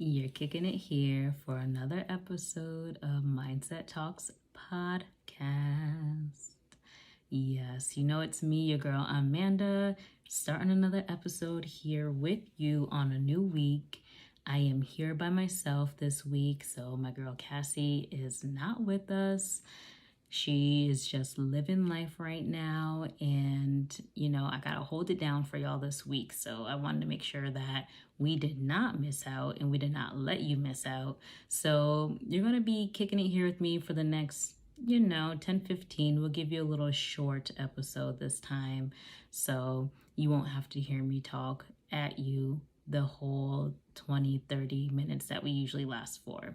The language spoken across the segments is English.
You're kicking it here for another episode of Mindset Talks podcast. Yes, you know it's me, your girl Amanda, starting another episode here with you on a new week. I am here by myself this week, so my girl Cassie is not with us. She is just living life right now, and I gotta hold it down for y'all this week. So I wanted to make sure that we did not miss out and we did not let you miss out. So you're gonna be kicking it here with me for the next 10-15. We'll give you a little short episode this time, so you won't have to hear me talk at you the whole 20-30 minutes that we usually last for.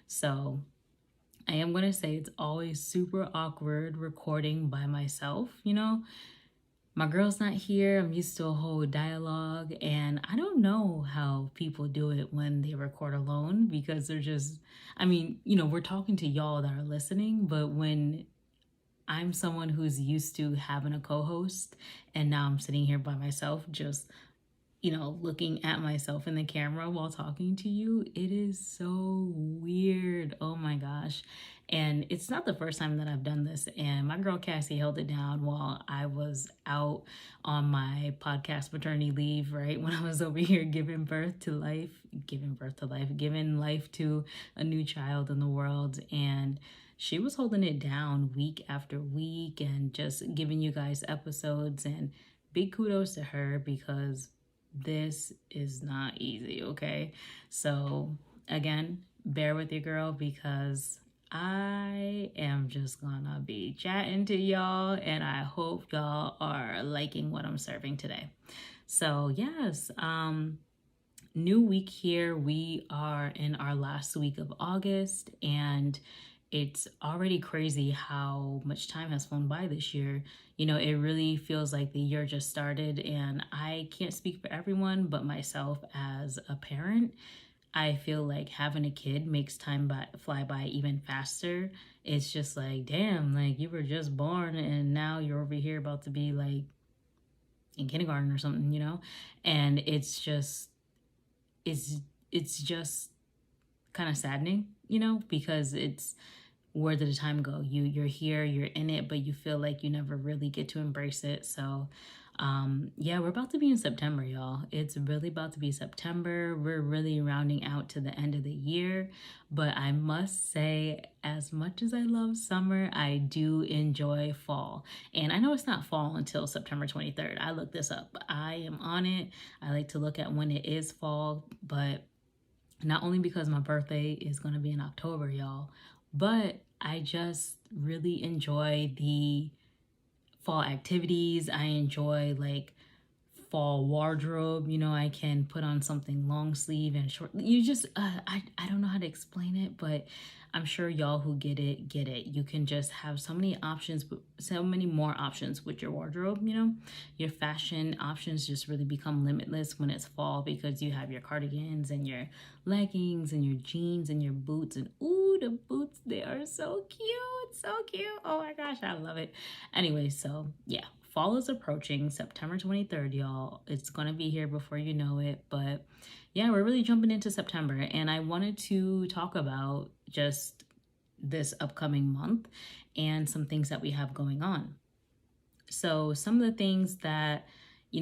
So I am going to say it's always super awkward recording by myself. My girl's not here. I'm used to a whole dialogue, and I don't know how people do it when they record alone, because they're just, we're talking to y'all that are listening, but when I'm someone who's used to having a co-host and now I'm sitting here by myself, just looking at myself in the camera while talking to you, it is so weird. Oh my gosh. And it's not the first time that I've done this. And my girl Cassie held it down while I was out on my podcast maternity leave, right? When I was over here giving life to a new child in the world. And she was holding it down week after week and just giving you guys episodes. And big kudos to her, because this is not easy, okay? So again, bear with your girl, because I am just gonna be chatting to y'all, and I hope y'all are liking what I'm serving today. So yes, new week here. We are in our last week of August, and it's already crazy how much time has flown by this year. It really feels like the year just started, and I can't speak for everyone, but myself as a parent, I feel like having a kid makes time fly by even faster. It's just like, damn, like you were just born and now you're over here about to be like in kindergarten or something, and it's just kind of saddening, because it's, where did the time go? You're here, you're in it, but you feel like you never really get to embrace it. So we're about to be in September, y'all. It's really about to be September. We're really rounding out to the end of the year. But I must say, as much as I love summer, I do enjoy fall. And I know it's not fall until September 23rd. I looked this up. I am on it. I like to look at when it is fall, but not only because my birthday is going to be in October, y'all, but I just really enjoy the fall activities. I enjoy like fall wardrobe. I can put on something long sleeve and short. You just, I don't know how to explain it, but I'm sure y'all who get it. You can just have so many options, so many more options with your wardrobe. Your fashion options just really become limitless when it's fall, because you have your cardigans and your leggings and your jeans and your boots, and ooh, the boots, they are so cute. Oh my gosh, I love it. Anyway, so yeah, fall is approaching, September 23rd, y'all. It's gonna be here before you know it. But yeah, we're really jumping into September, and I wanted to talk about just this upcoming month and some things that we have going on. So some of the things that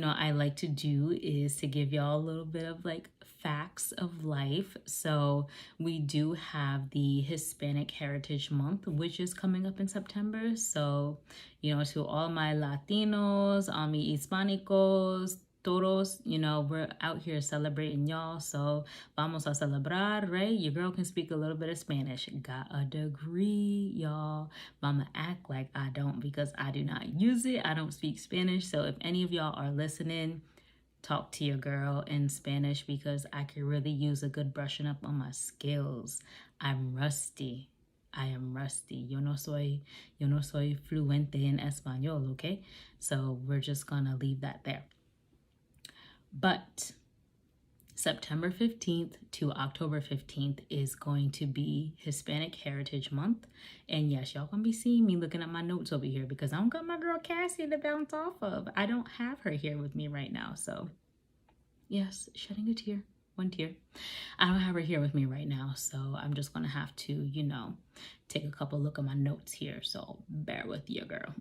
I like to do is to give y'all a little bit of like facts of life. So we do have the Hispanic Heritage Month, which is coming up in September. So, to all my Latinos, all my Hispanicos, todos, we're out here celebrating y'all. So vamos a celebrar, right? Your girl can speak a little bit of Spanish. Got a degree, y'all. Mama act like I don't, because I do not use it. I don't speak Spanish. So if any of y'all are listening, talk to your girl in Spanish, because I could really use a good brushing up on my skills. I'm rusty. I am rusty. Yo no soy fluente en español, okay? So we're just gonna leave that there. But September 15th to October 15th is going to be Hispanic Heritage Month. And yes, y'all gonna be seeing me looking at my notes over here, because I don't got my girl Cassie to bounce off of. I don't have her here with me right now. So yes, shedding a tear. one tear. I don't have her here with me right now, so I'm just gonna have to, take a couple look at my notes here. So bear with you, girl.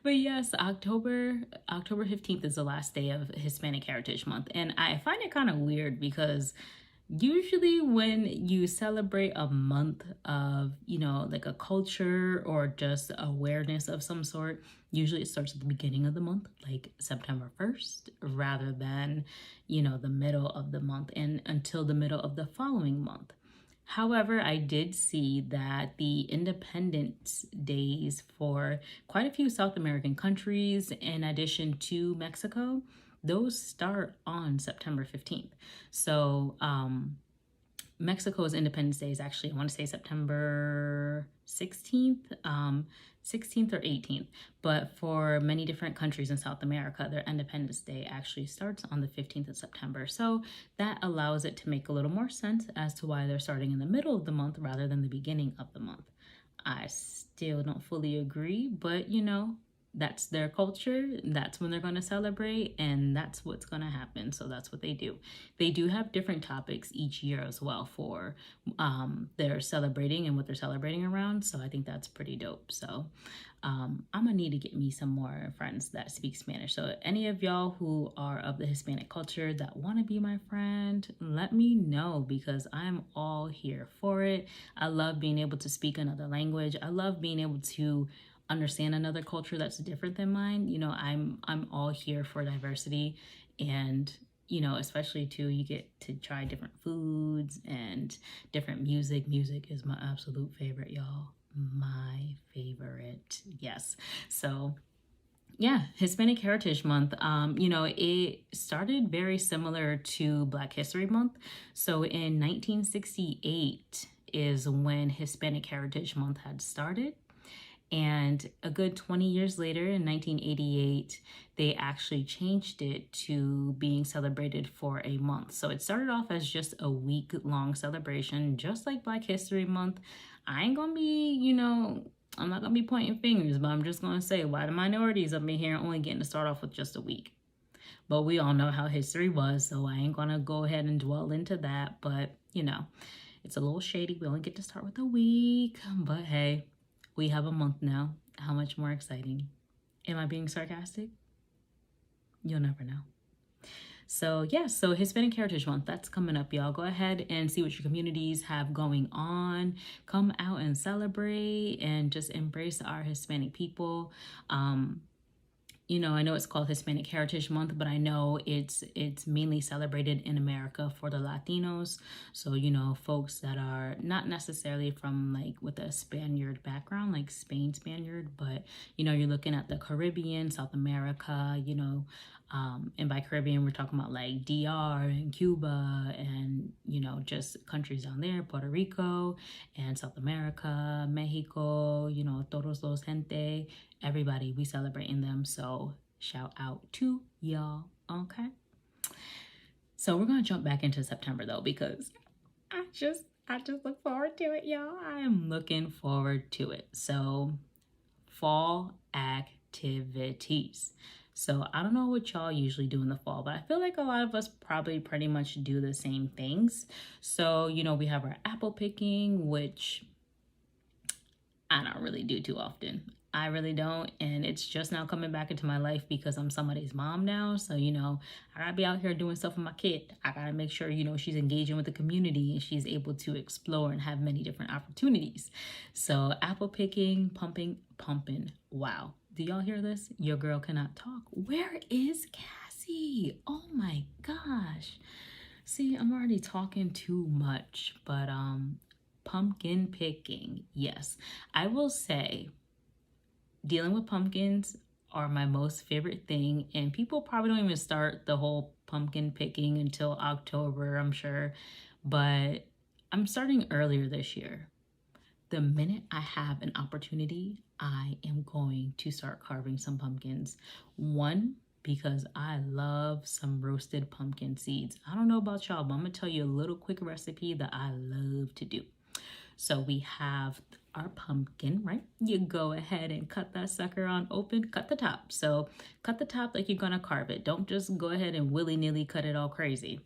But yes, October 15th is the last day of Hispanic Heritage Month. And I find it kind of weird because usually when you celebrate a month of, like a culture or just awareness of some sort, usually it starts at the beginning of the month, like September 1st, rather than, the middle of the month and until the middle of the following month. However, I did see that the Independence Days for quite a few South American countries, in addition to Mexico, those start on September 15th. So, Mexico's Independence Day is actually, I want to say September 16th, 16th or 18th. But for many different countries in South America, their Independence Day actually starts on the 15th of September. So that allows it to make a little more sense as to why they're starting in the middle of the month rather than the beginning of the month. I still don't fully agree, but that's their culture. That's when they're going to celebrate, and that's what's going to happen. So that's what they do. They do have different topics each year as well for their celebrating and what they're celebrating around. So I think that's pretty dope. So I'm going to need to get me some more friends that speak Spanish. So any of y'all who are of the Hispanic culture that want to be my friend, let me know, because I'm all here for it. I love being able to speak another language. I love being able to understand another culture that's different than mine. I'm all here for diversity, and especially too, you get to try different foods and different music. Music is my absolute favorite, y'all. My favorite. Yes. So yeah, Hispanic Heritage Month, it started very similar to Black History Month. So in 1968 is when Hispanic Heritage Month had started. And a good 20 years later, in 1988, they actually changed it to being celebrated for a month. So it started off as just a week-long celebration, just like Black History Month. I ain't gonna be, I'm not gonna be pointing fingers, but I'm just gonna say, why the minorities up in here only getting to start off with just a week? But we all know how history was, so I ain't gonna go ahead and dwell into that. But, it's a little shady. We only get to start with a week, but hey, we have a month now. How much more exciting? Am I being sarcastic? You'll never know. So yes, so Hispanic Heritage Month, that's coming up, y'all. Go ahead and see what your communities have going on. Come out and celebrate and just embrace our Hispanic people. I know it's called Hispanic Heritage Month, but I know it's mainly celebrated in America for the Latinos. So, folks that are not necessarily from like with a Spaniard background, like Spain Spaniard, but, you're looking at the Caribbean, South America, and by Caribbean, we're talking about like DR and Cuba and, just countries down there, Puerto Rico and South America, Mexico, todos los gente, everybody, we celebrating them. So shout out to y'all. Okay. So we're going to jump back into September though, because I just look forward to it, y'all. I am looking forward to it. So fall activities. So I don't know what y'all usually do in the fall, but I feel like a lot of us probably pretty much do the same things. So, we have our apple picking, which I don't really do too often. I really don't. And it's just now coming back into my life because I'm somebody's mom now. So, I gotta be out here doing stuff with my kid. I gotta make sure, she's engaging with the community and she's able to explore and have many different opportunities. So apple picking, pumping. Wow. Do y'all hear this? Your girl cannot talk. Where is Cassie? Oh my gosh. See, I'm already talking too much, but pumpkin picking. Yes, I will say dealing with pumpkins are my most favorite thing, and people probably don't even start the whole pumpkin picking until October, I'm sure, but I'm starting earlier this year. The minute I have an opportunity, I am going to start carving some pumpkins. One, because I love some roasted pumpkin seeds. I don't know about y'all, but I'm gonna tell you a little quick recipe that I love to do. So we have our pumpkin, right? You go ahead and cut that sucker on open, cut the top. So cut the top like you're gonna carve it. Don't just go ahead and willy-nilly cut it all crazy.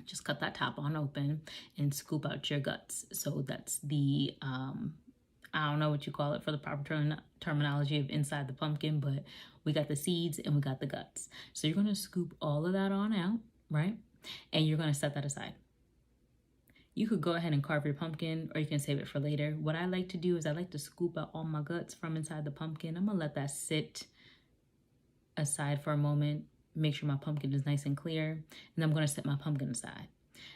just cut that top on open and scoop out your guts. So that's the, I don't know what you call it for the proper terminology of inside the pumpkin, but we got the seeds and we got the guts. So you're going to scoop all of that on out, right? And you're going to set that aside. You could go ahead and carve your pumpkin, or you can save it for later. What I like to do is I like to scoop out all my guts from inside the pumpkin. I'm going to let that sit aside for a moment, make sure my pumpkin is nice and clear, and I'm going to set my pumpkin aside.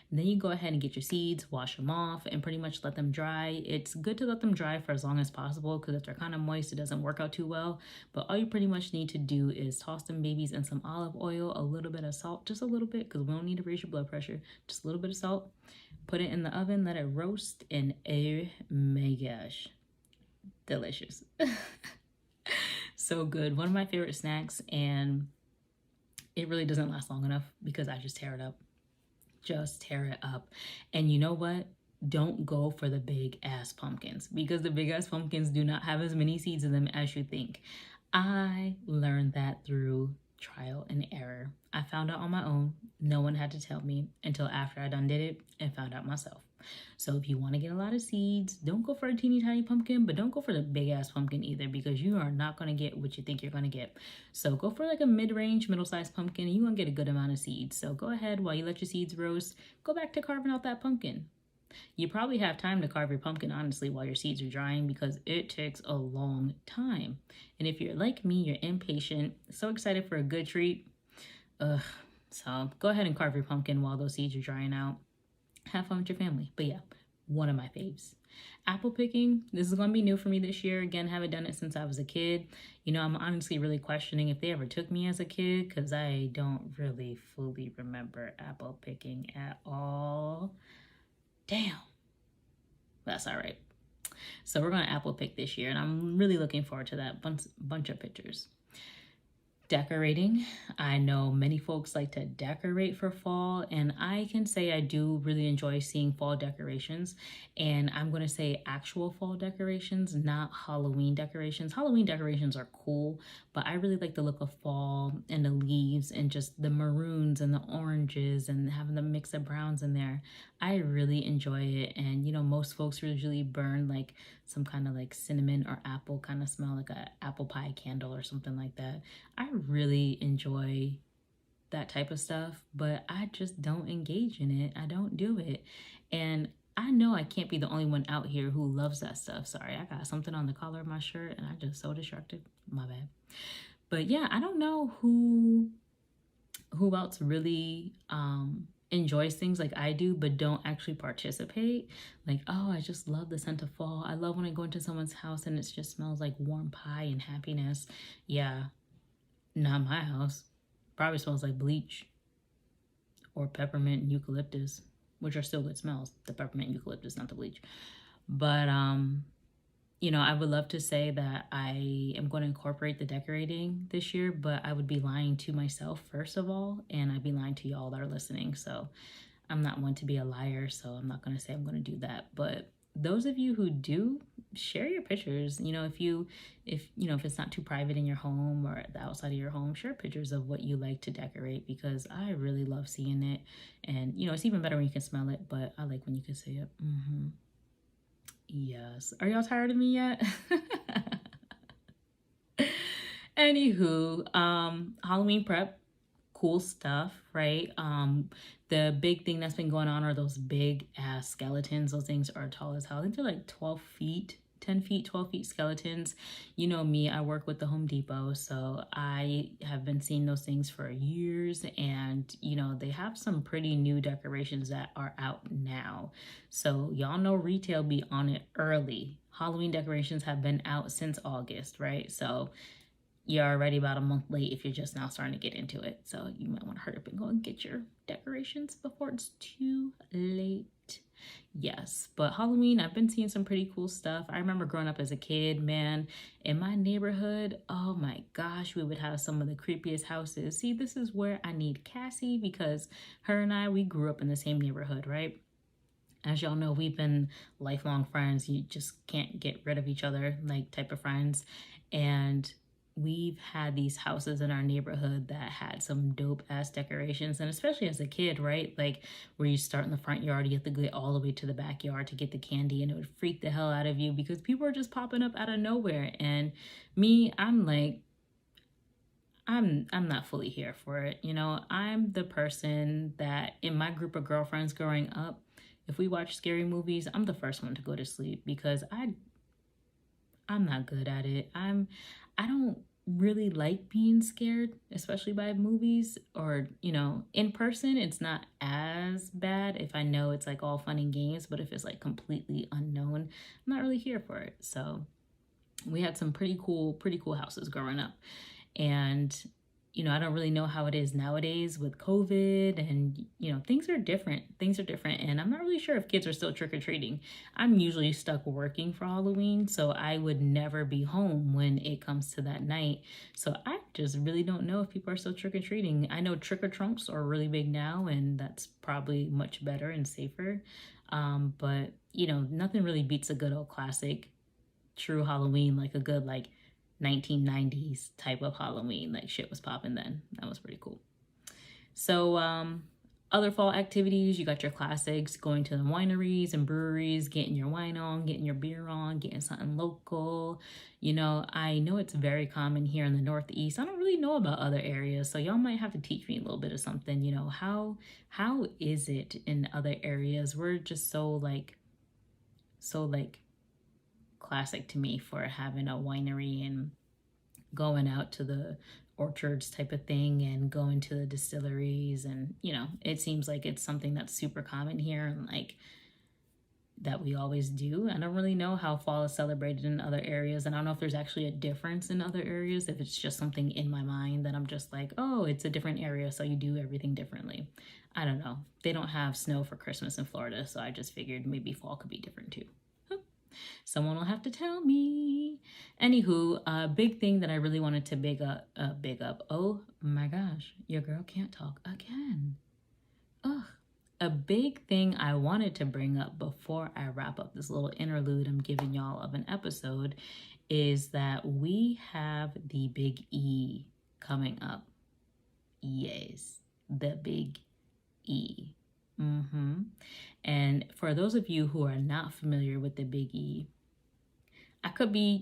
And then you go ahead and get your seeds, wash them off, and pretty much let them dry. It's good to let them dry for as long as possible, because if they're kind of moist, it doesn't work out too well. But all you pretty much need to do is toss them babies in some olive oil, a little bit of salt, just a little bit, because we don't need to raise your blood pressure, just a little bit of salt. Put it in the oven, let it roast, and oh my gosh, delicious. So good. One of my favorite snacks, and it really doesn't last long enough because I just tear it up. Just tear it up. And you know what? Don't go for the big ass pumpkins, because the big ass pumpkins do not have as many seeds in them as you think. I learned that through trial and error. I found out on my own. No one had to tell me until after I done did it and found out myself. So if you want to get a lot of seeds, don't go for a teeny tiny pumpkin, but don't go for the big ass pumpkin either, because you are not going to get what you think you're going to get. So go for like a mid-range, middle-sized pumpkin, and you're going to get a good amount of seeds. So go ahead, while you let your seeds roast, go back to carving out that pumpkin. You probably have time to carve your pumpkin, honestly, while your seeds are drying, because it takes a long time. And if you're like me, you're impatient, so excited for a good treat. So go ahead and carve your pumpkin while those seeds are drying out. Have fun with your family. But yeah, one of my faves. Apple picking, this is going to be new for me this year. Again, haven't done it since I was a kid. You know, I'm honestly really questioning if they ever took me as a kid, because I don't really fully remember apple picking at all. Damn. That's all right. So we're going to apple pick this year, and I'm really looking forward to that bunch of pictures. Decorating. I know many folks like to decorate for fall, and I can say I do really enjoy seeing fall decorations. And I'm going to say actual fall decorations, not Halloween decorations. Halloween decorations are cool, but I really like the look of fall and the leaves and just the maroons and the oranges and having the mix of browns in there. I really enjoy it. And you know, most folks usually burn like some kind of like cinnamon or apple kind of smell, like a apple pie candle or something like that. I really enjoy that type of stuff, but I just don't engage in it. I don't do it. And I know I can't be the only one out here who loves that stuff. Sorry, I got something on the collar of my shirt and I just so distracted. My bad. But yeah, I don't know who else really enjoys things like I do, but don't actually participate. Like, oh, I just love the scent of fall. I love when I go into someone's house and it just smells like warm pie and happiness. Yeah, not my house. Probably smells like bleach or peppermint and eucalyptus, which are still good smells. The peppermint and eucalyptus, not the bleach. But you know, I would love to say that I am going to incorporate the decorating this year, but I would be lying to myself first of all, and I'd be lying to y'all that are listening. So I'm not one to be a liar, so I'm not going to say I'm going to do that. But those of you who do, share your pictures. You know, if it's not too private in your home or the outside of your home, share pictures of what you like to decorate, because I really love seeing it. And you know, it's even better when you can smell it, but I like when you can see it. Yes. Are y'all tired of me yet? Anywho, Halloween prep, cool stuff, right? The big thing that's been going on are those big ass skeletons. Those things are tall as hell. I think they're like 12 feet, 10 feet, 12 feet skeletons. You know me, I work with the Home Depot, so I have been seeing those things for years, and you know, they have some pretty new decorations that are out now. So y'all know retail be on it early. Halloween decorations have been out since August, right? So you're already about a month late if you're just now starting to get into it. So you might want to hurry up and go and get your decorations before it's too late. Yes, but Halloween, I've been seeing some pretty cool stuff. I remember growing up as a kid, man, in my neighborhood, oh my gosh, we would have some of the creepiest houses. See, this is where I need Cassie, because her and I, we grew up in the same neighborhood, right? As y'all know, we've been lifelong friends. You just can't get rid of each other, like type of friends. And we've had these houses in our neighborhood that had some dope ass decorations, and especially as a kid, right? Like where you start in the front yard, you have to get all the way to the backyard to get the candy, and it would freak the hell out of you because people are just popping up out of nowhere. And me, I'm like, I'm not fully here for it. You know, I'm the person that in my group of girlfriends growing up, if we watch scary movies, I'm the first one to go to sleep because I'm not good at it. I don't really like being scared, especially by movies or, you know, in person. It's not as bad if I know it's like all fun and games, but if it's like completely unknown, I'm not really here for it. So we had some pretty cool houses growing up. And you know, I don't really know how it is nowadays with COVID, and you know, things are different. And I'm not really sure if kids are still trick-or-treating. I'm usually stuck working for Halloween, so I would never be home when it comes to that night. So I just really don't know if people are still trick-or-treating. I know trick-or-trunks are really big now, and that's probably much better and safer. But you know, nothing really beats a good old classic true Halloween, like a good like 1990s type of Halloween. Like shit was popping then. That was pretty cool. So other fall activities, you got your classics, going to the wineries and breweries, getting your wine on, getting your beer on, getting something local. You know, I know it's very common here in the Northeast. I don't really know about other areas, so y'all might have to teach me a little bit of something. You know, how is it in other areas? We're just so like classic to me for having a winery and going out to the orchards type of thing and going to the distilleries. And you know, it seems like it's something that's super common here and like that we always do. I don't really know how fall is celebrated in other areas, and I don't know if there's actually a difference in other areas, if it's just something in my mind that I'm just like, oh, it's a different area, so you do everything differently. I don't know. They don't have snow for Christmas in Florida, so I just figured maybe fall could be different too. Someone will have to tell me. Anywho, a big thing that I really wanted to big up. Oh my gosh, your girl can't talk again. Ugh. A big thing I wanted to bring up before I wrap up this little interlude I'm giving y'all of an episode is that we have the Big E coming up. Yes, the Big E. And for those of you who are not familiar with the Big E, I could be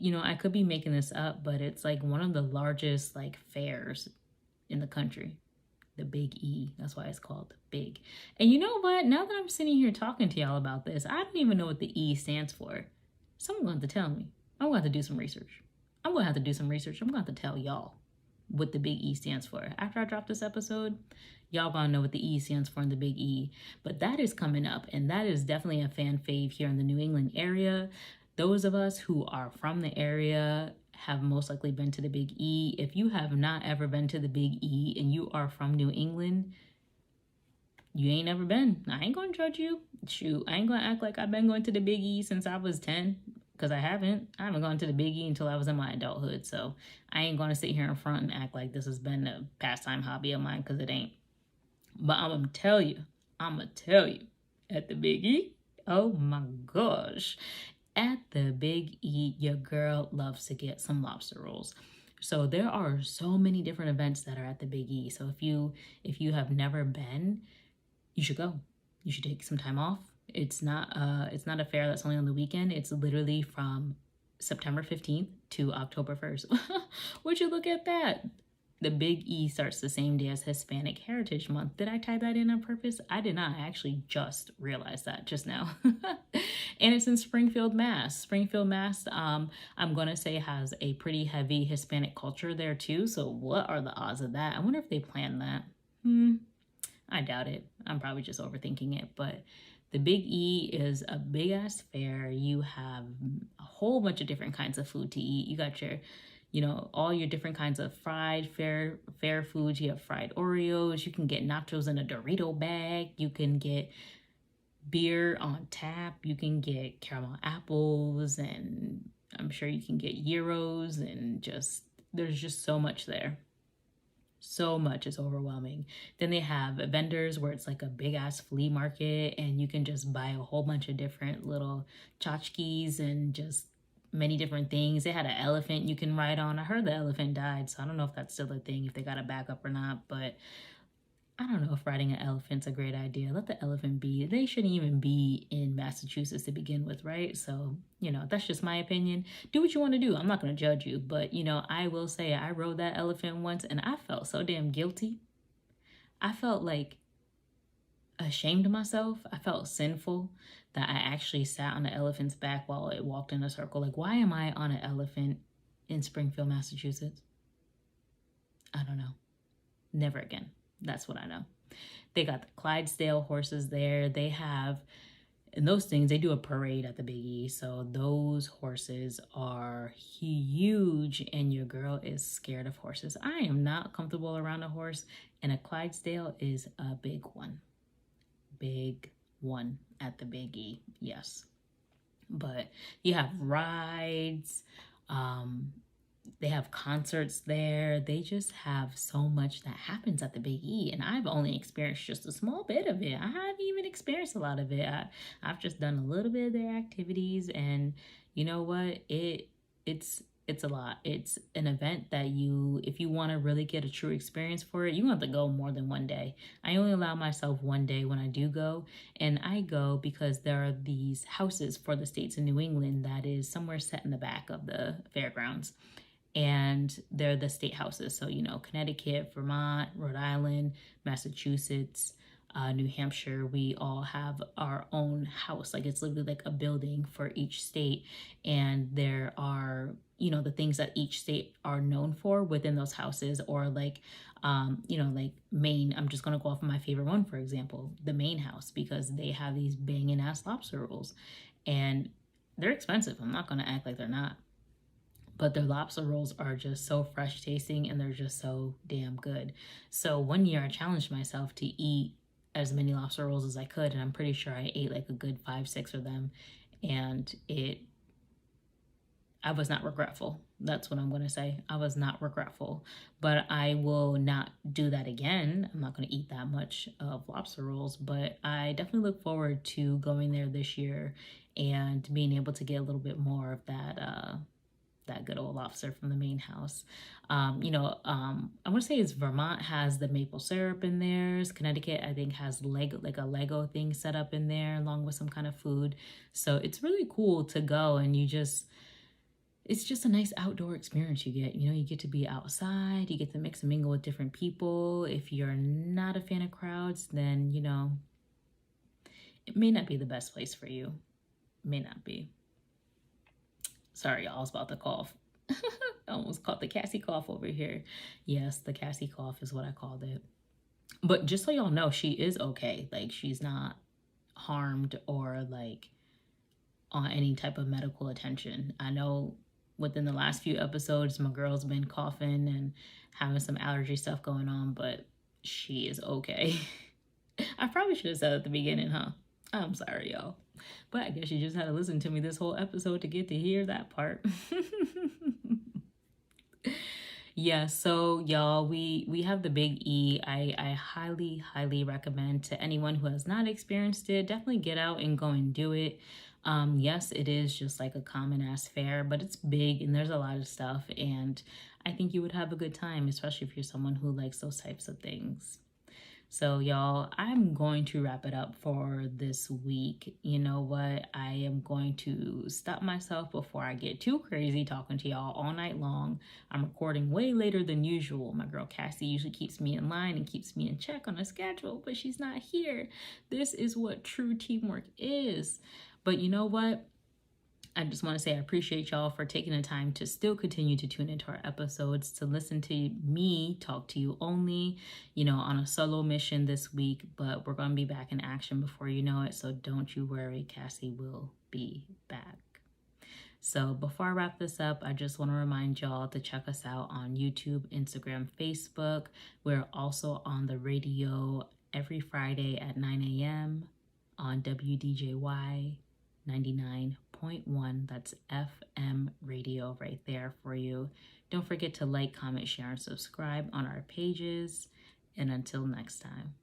making this up, but it's like one of the largest like fairs in the country. The Big E. That's why it's called Big. And you know what? Now that I'm sitting here talking to y'all about this, I don't even know what the E stands for. Someone's going to tell me. I'm going to have to do some research. I'm going to have to tell y'all what the Big E stands for. After I drop this episode, y'all gonna know what the E stands for in the Big E. But that is coming up, and that is definitely a fan fave here in the New England area. Those of us who are from the area have most likely been to the Big E. If you have not ever been to the Big E and you are from New England, you ain't never been. I ain't gonna judge you. Shoot, I ain't gonna act like I've been going to the Big E since I was 10. Because I haven't gone to the Big E until I was in my adulthood. So I ain't going to sit here in front and act like this has been a pastime hobby of mine, because it ain't. But I'm going to tell you, at the Big E, oh my gosh. At the Big E, your girl loves to get some lobster rolls. So there are so many different events that are at the Big E. So if you have never been, you should go. You should take some time off. It's not a fair that's only on the weekend. It's literally from September 15th to October 1st. Would you look at that? The Big E starts the same day as Hispanic Heritage Month. Did I type that in on purpose? I did not. I actually just realized that just now. And it's in Springfield, Mass. Springfield, Mass, I'm going to say has a pretty heavy Hispanic culture there too. So what are the odds of that? I wonder if they planned that. I doubt it. I'm probably just overthinking it, but the Big E is a big ass fair. You have a whole bunch of different kinds of food to eat. You got your, all your different kinds of fried fair foods. You have fried Oreos. You can get nachos in a Dorito bag. You can get beer on tap. You can get caramel apples, and I'm sure you can get gyros, and there's just so much there. So much, is overwhelming. Then they have vendors where it's like a big ass flea market, and you can just buy a whole bunch of different little tchotchkes and just many different things. They had an elephant you can ride on. I heard the elephant died, so I don't know if that's still a thing, if they got a backup or not, but I don't know if riding an elephant's a great idea. Let the elephant be. They shouldn't even be in Massachusetts to begin with, right? So, that's just my opinion. Do what you want to do. I'm not going to judge you, but, I will say I rode that elephant once and I felt so damn guilty. I felt like ashamed of myself. I felt sinful that I actually sat on the elephant's back while it walked in a circle. Like, why am I on an elephant in Springfield, Massachusetts? I don't know. Never again. That's what I know. They got the Clydesdale horses there. They have, and those things, they do a parade at the Big E. So those horses are huge, and your girl is scared of horses. I am not comfortable around a horse, and a Clydesdale is a big one. Big one at the Big E, yes. But you have rides, they have concerts there. They just have so much that happens at the Big E. And I've only experienced just a small bit of it. I haven't even experienced a lot of it. I've just done a little bit of their activities. And you know what? It's a lot. It's an event that if you want to really get a true experience for it, you have to go more than one day. I only allow myself one day when I do go. And I go because there are these houses for the states in New England that is somewhere set in the back of the fairgrounds. And they're the state houses. So, Connecticut, Vermont, Rhode Island, Massachusetts, New Hampshire, we all have our own house. Like, it's literally like a building for each state. And there are, the things that each state are known for within those houses, or like, like Maine. I'm just going to go off of my favorite one, for example, the Maine house, because they have these banging ass lobster rolls and they're expensive. I'm not going to act like they're not. But their lobster rolls are just so fresh tasting and they're just so damn good. So one year I challenged myself to eat as many lobster rolls as I could. And I'm pretty sure I ate like a good 5-6 of them. And I was not regretful. That's what I'm going to say. I was not regretful. But I will not do that again. I'm not going to eat that much of lobster rolls. But I definitely look forward to going there this year and being able to get a little bit more of that good old lobster from the Maine house. I want to say it's Vermont has the maple syrup in theirs. Connecticut, I think, has a Lego thing set up in there along with some kind of food. So it's really cool to go, and it's just a nice outdoor experience you get. You get to be outside, you get to mix and mingle with different people. If you're not a fan of crowds, then, it may not be the best place for you. It may not be. Sorry, y'all, I was about to cough. I almost caught the Cassie cough over here. Yes, the Cassie cough is what I called it. But just so y'all know, she is okay. Like, she's not harmed or like on any type of medical attention. I know within the last few episodes, my girl's been coughing and having some allergy stuff going on, but she is okay. I probably should have said at the beginning, huh? I'm sorry, y'all. But I guess you just had to listen to me this whole episode to get to hear that part. Yeah, so y'all, we have the Big E. I highly, highly recommend to anyone who has not experienced it, definitely get out and go and do it. Yes, it is just like a common ass fair, but it's big and there's a lot of stuff. And I think you would have a good time, especially if you're someone who likes those types of things. So y'all, I'm going to wrap it up for this week. You know what? I am going to stop myself before I get too crazy talking to y'all all night long. I'm recording way later than usual. My girl Cassie usually keeps me in line and keeps me in check on a schedule, but she's not here. This is what true teamwork is. But you know what? I just want to say I appreciate y'all for taking the time to still continue to tune into our episodes, to listen to me talk to you only, on a solo mission this week, but we're going to be back in action before you know it. So don't you worry, Cassie will be back. So before I wrap this up, I just want to remind y'all to check us out on YouTube, Instagram, Facebook. We're also on the radio every Friday at 9 a.m. on WDJY 99.1. That's FM radio right there for you. Don't forget to like, comment, share, and subscribe on our pages. And until next time.